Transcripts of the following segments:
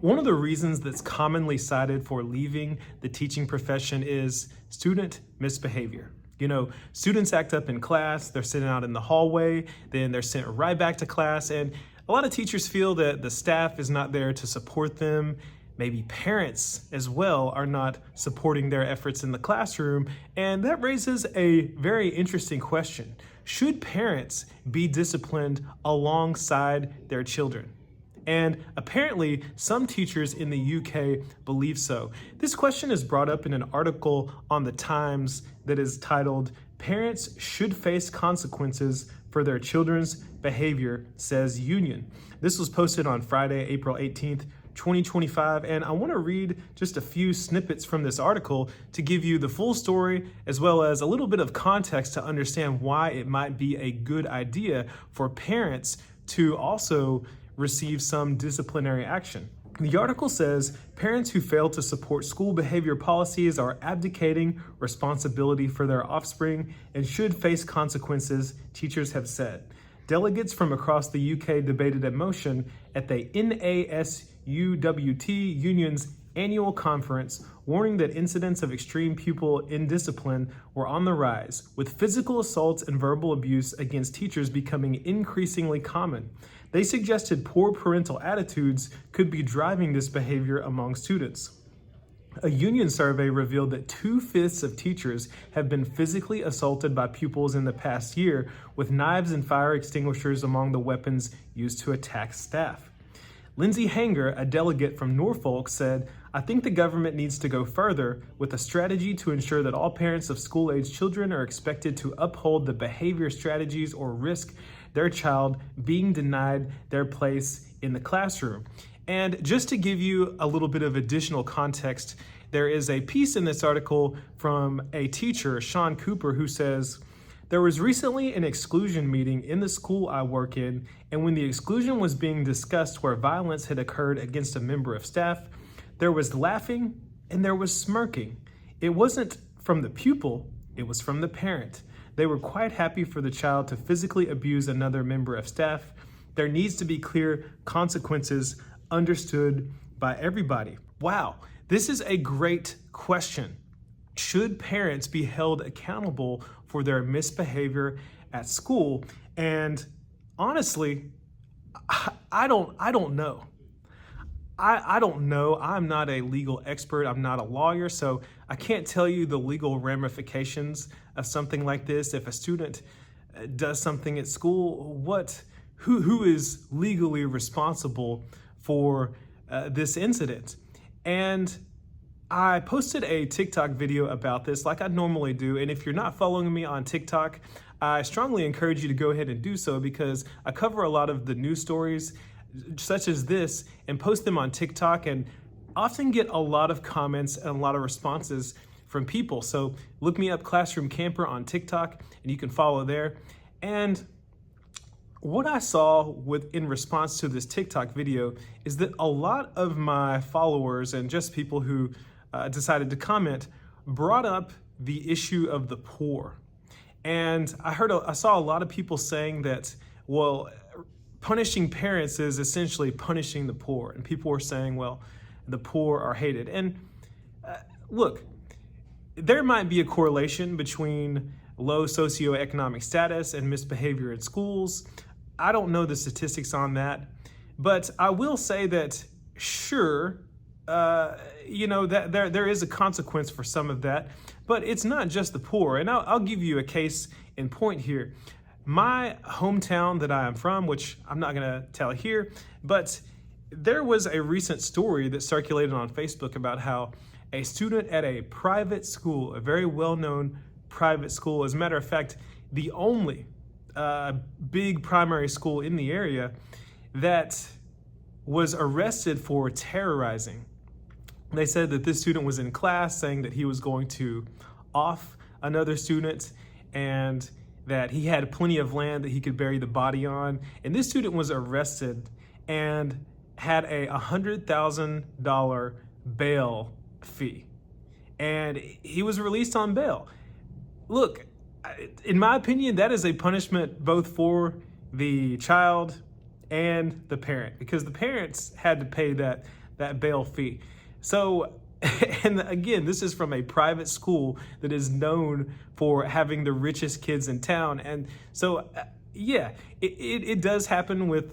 One of the reasons that's commonly cited for leaving the teaching profession is student misbehavior. Students act up in class, they're sitting out in the hallway, then they're sent right back to class, and a lot of teachers feel that the staff is not there to support them. Maybe parents as well are not supporting their efforts in the classroom, and that raises a very interesting question. Should parents be disciplined alongside their children? And apparently, some teachers in the UK believe so. This question is brought up in an article on The Times that is titled, "Parents Should Face Consequences for Their Children's Behavior, Says Union." This was posted on Friday, April 18th, 2025, and I want to read just a few snippets from this article to give you the full story as well as a little bit of context to understand why it might be a good idea for parents to also receive some disciplinary action. The article says, parents who fail to support school behavior policies are abdicating responsibility for their offspring and should face consequences, teachers have said. Delegates from across the UK debated a motion at the NASUWT union's annual conference, warning that incidents of extreme pupil indiscipline were on the rise, with physical assaults and verbal abuse against teachers becoming increasingly common. They suggested poor parental attitudes could be driving this behavior among students. A union survey revealed that 2/5 of teachers have been physically assaulted by pupils in the past year, with knives and fire extinguishers among the weapons used to attack staff. Lindsay Hanger, a delegate from Norfolk, said, "I think the government needs to go further with a strategy to ensure that all parents of school-age children are expected to uphold the behavior strategies or risk their child being denied their place in the classroom." And just to give you a little bit of additional context, there is a piece in this article from a teacher, Sean Cooper, who says, "There was recently an exclusion meeting in the school I work in, and when the exclusion was being discussed where violence had occurred against a member of staff, there was laughing and there was smirking. It wasn't from the pupil, it was from the parent. They were quite happy for the child to physically abuse another member of staff. There needs to be clear consequences understood by everybody." Wow, this is a great question. Should parents be held accountable for their misbehavior at school? And honestly, I don't know. I don't know. I'm not a legal expert. I'm not a lawyer, so I can't tell you the legal ramifications of something like this. If a student does something at school, who is legally responsible for this incident? And I posted a TikTok video about this like I normally do, and if you're not following me on TikTok, I strongly encourage you to go ahead and do so because I cover a lot of the news stories such as this and post them on TikTok and often get a lot of comments and a lot of responses from people. So look me up, Classroom Camper, on TikTok, and you can follow there. And what I saw in response to this TikTok video is that a lot of my followers and just people who decided to comment brought up the issue of the poor. And I saw a lot of people saying that, well, punishing parents is essentially punishing the poor. And people were saying, well, the poor are hated. And look, there might be a correlation between low socioeconomic status and misbehavior in schools. I don't know the statistics on that, but I will say that sure, that there is a consequence for some of that, but it's not just the poor. And I'll give you a case in point here. My hometown that I am from, which I'm not gonna tell here, but there was a recent story that circulated on Facebook about how a student at a private school, a very well-known private school, as a matter of fact, the only big primary school in the area, that was arrested for terrorizing. They said that this student was in class saying that he was going to off another student and that he had plenty of land that he could bury the body on. And this student was arrested and had a $100,000 bail fee. And he was released on bail. Look, in my opinion, that is a punishment both for the child and the parent, because the parents had to pay that that bail fee. So, and again, this is from a private school that is known for having the richest kids in town. And so, yeah, it does happen with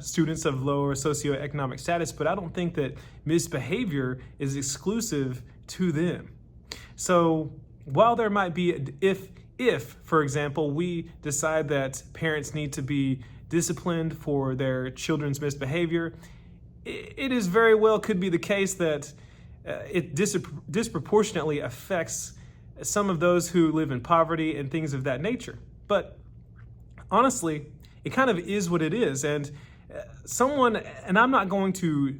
students of lower socioeconomic status, but I don't think that misbehavior is exclusive to them. So while there might be, if, for example, we decide that parents need to be disciplined for their children's misbehavior, it is very well could be the case that it disproportionately affects some of those who live in poverty and things of that nature. But honestly, it kind of is what it is. And someone, and I'm not going to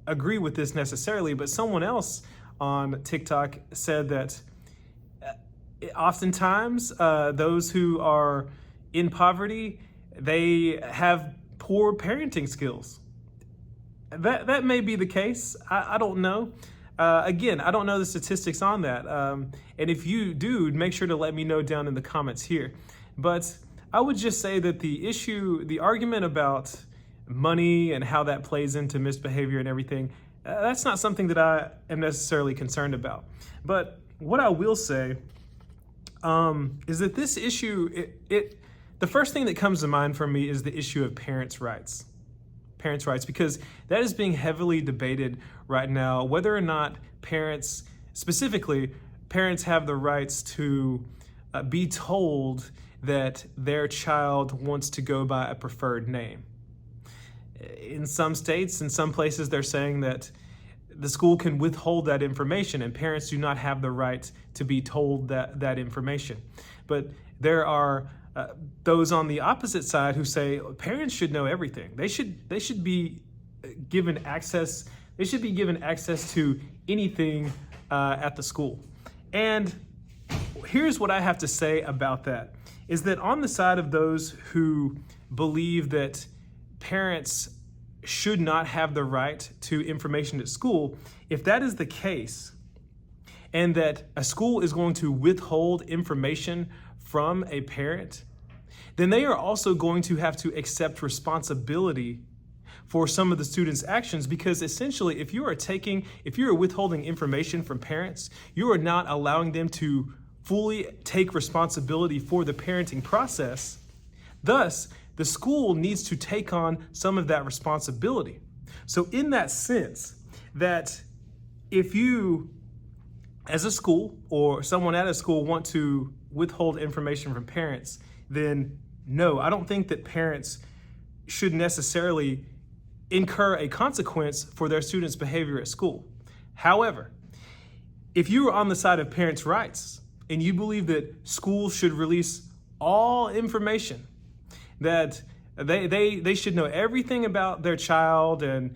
agree with this necessarily, but someone else on TikTok said that oftentimes those who are in poverty, they have poor parenting skills. That may be the case. I don't know. Again, I don't know the statistics on that. And if you do, make sure to let me know down in the comments here. But I would just say that the argument about money and how that plays into misbehavior and everything, that's not something that I am necessarily concerned about. But what I will say is that this issue, the first thing that comes to mind for me is the issue of parents' rights. Parents' rights, because that is being heavily debated right now, whether or not parents, specifically parents, have the rights to be told that their child wants to go by a preferred name. In some states, in some places, they're saying that the school can withhold that information and parents do not have the right to be told that information. But there are those on the opposite side who say parents should know everything. They should be given access. They should be given access to anything at the school. And here's what I have to say about that, is that on the side of those who believe that parents should not have the right to information at school, if that is the case, and that a school is going to withhold information from a parent, then they are also going to have to accept responsibility for some of the students' actions, because essentially if you are withholding information from parents, you are not allowing them to fully take responsibility for the parenting process. Thus, the school needs to take on some of that responsibility. So in that sense, that if you, as a school or someone at a school, want to withhold information from parents, then no, I don't think that parents should necessarily incur a consequence for their students' behavior at school. However, if you are on the side of parents' rights and you believe that schools should release all information, that they should know everything about their child and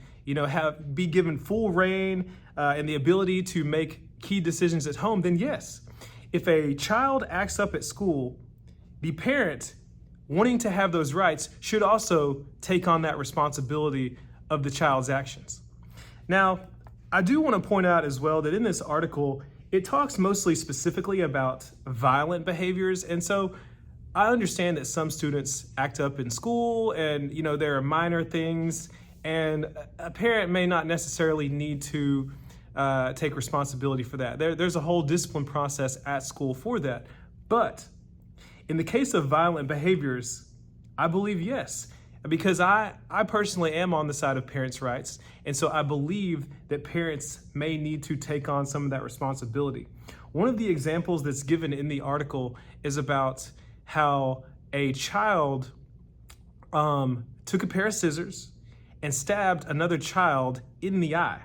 be given full reign and the ability to make key decisions at home, then yes, if a child acts up at school, the parent wanting to have those rights should also take on that responsibility of the child's actions. Now, I do want to point out as well that in this article, it talks mostly specifically about violent behaviors. And so I understand that some students act up in school and, there are minor things, and a parent may not necessarily need to take responsibility for that. There's a whole discipline process at school for that. But in the case of violent behaviors, I believe yes, because I personally am on the side of parents' rights. And so I believe that parents may need to take on some of that responsibility. One of the examples that's given in the article is about how a child took a pair of scissors and stabbed another child in the eye.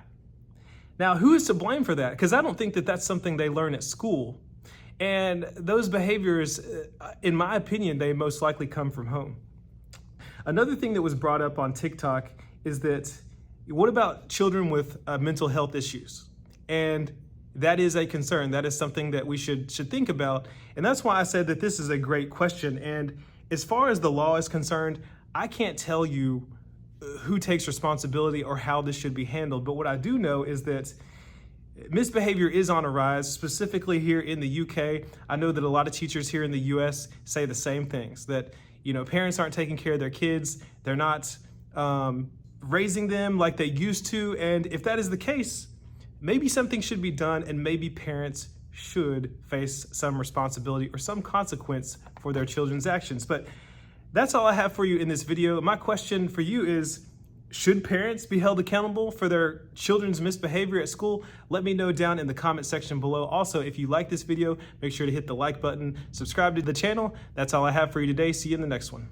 Now, who is to blame for that? Because I don't think that that's something they learn at school. And those behaviors, in my opinion, they most likely come from home. Another thing that was brought up on TikTok is that, what about children with mental health issues? And that is a concern. That is something that we should think about. And that's why I said that this is a great question. And as far as the law is concerned, I can't tell you who takes responsibility or how this should be handled. But what I do know is that misbehavior is on a rise, specifically here in the UK. I know that a lot of teachers here in the US say the same things, that parents aren't taking care of their kids. They're not raising them like they used to. And if that is the case, maybe something should be done, and maybe parents should face some responsibility or some consequence for their children's actions. But that's all I have for you in this video. My question for you is, should parents be held accountable for their children's misbehavior at school? Let me know down in the comment section below. Also, if you like this video, make sure to hit the like button, subscribe to the channel. That's all I have for you today. See you in the next one.